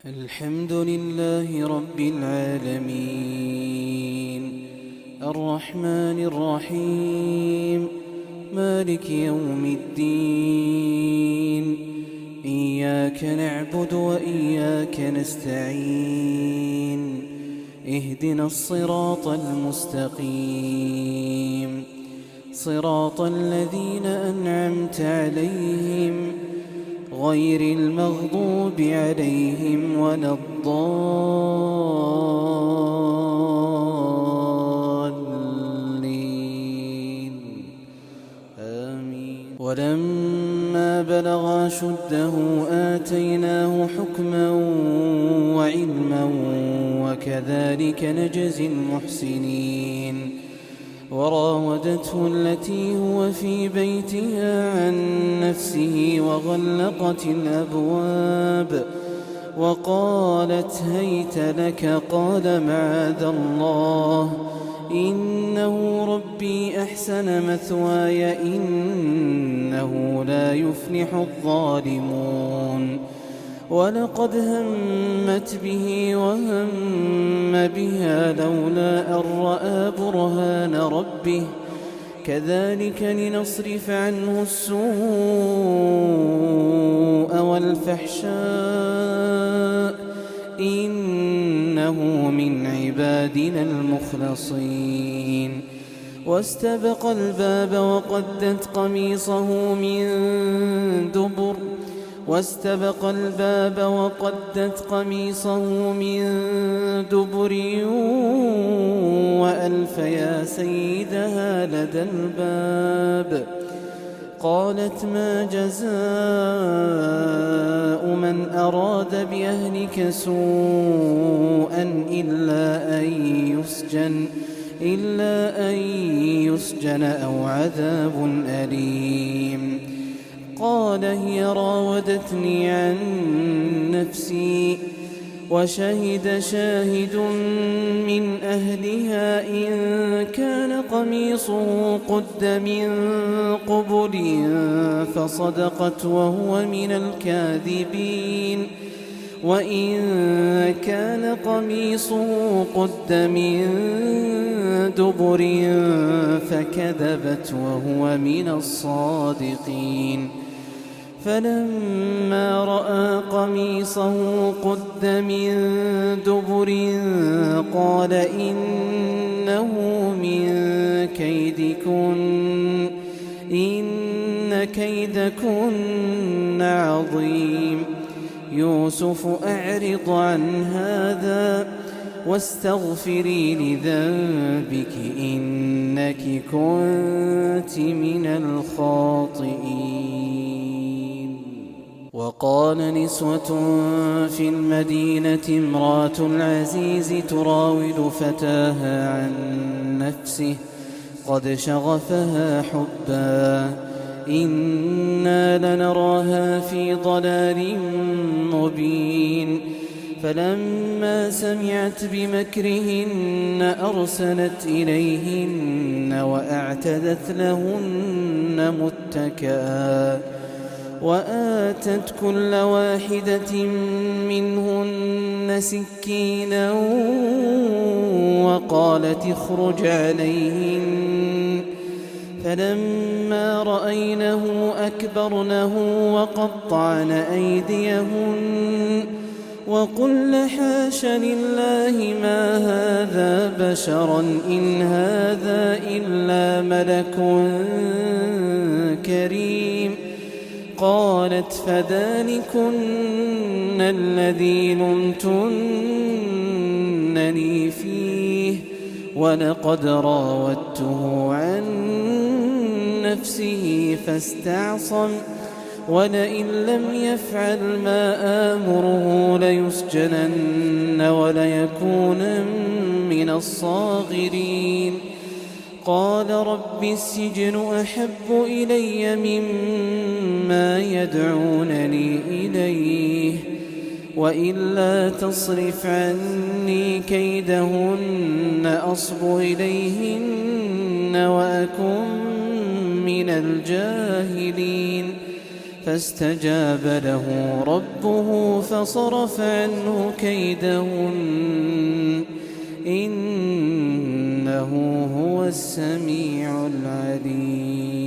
الحمد لله رب العالمين الرحمن الرحيم مالك يوم الدين إياك نعبد وإياك نستعين اهدنا الصراط المستقيم صراط الذين أنعمت عليهم غير المغضوب عليهم ولا الضالين آمين. ولما بلغ أشده آتيناه حكما وعلما وكذلك نجزي المحسنين. وراودته التي هو في بيتها عن نفسه وغلقت الأبواب وقالت هيت لك قال معاذ الله إنه ربي أحسن مثواي إنه لا يفلح الظالمون. ولقد همت به وهم بها لولا أن رأى برهان ربه كذلك لنصرف عنه السوء والفحشاء إنه من عبادنا المخلصين. واستبق الباب وقدت قميصه من دبر وألف يا سيدها لدى الباب. قالت ما جزاء من أراد بأهلك سوءا إلا أن يسجن أو عذاب أليم. قال هي راودتني عن نفسي وشهد شاهد من أهلها إن كان قميصه قد من قبل فصدقت وهو من الكاذبين وإن كان قميصه قد من دبر فكذبت وهو من الصادقين. فلما رأى قميصه قد من دبر قال إنه من كيدكن إن كيدكن عظيم. يوسف أعرض عن هذا واستغفري لذنبك إنك كنت من الخاطئين. وقال نسوة في المدينة امرأة العزيز تراود فتاها عن نفسه قد شغفها حبا إنا لنراها في ضلال مبين. فلما سمعت بمكرهن أرسلت إليهن وأعتدت لهن متكئا وآتت كل واحدة منهن سكينا وقالت اخرج عليهن. فلما رأينه أكبرنه وقطعن أيديهن وقلن حاش لله ما هذا بشرا إن هذا إلا ملك كريم. قالت فذلكن الذي لمتنني فيه ولقد راودته عن نفسه فاستعصم ولئن لم يفعل ما آمره ليسجنن وليكونن من الصاغرين. قال رب السجن أحب إلي مما يدعونني إليه وإلا تصرف عني كيدهن أصب إليهن وأكن من الجاهلين. فاستجاب له ربه فصرف عنه كيدهن إنه هو السميع العليم.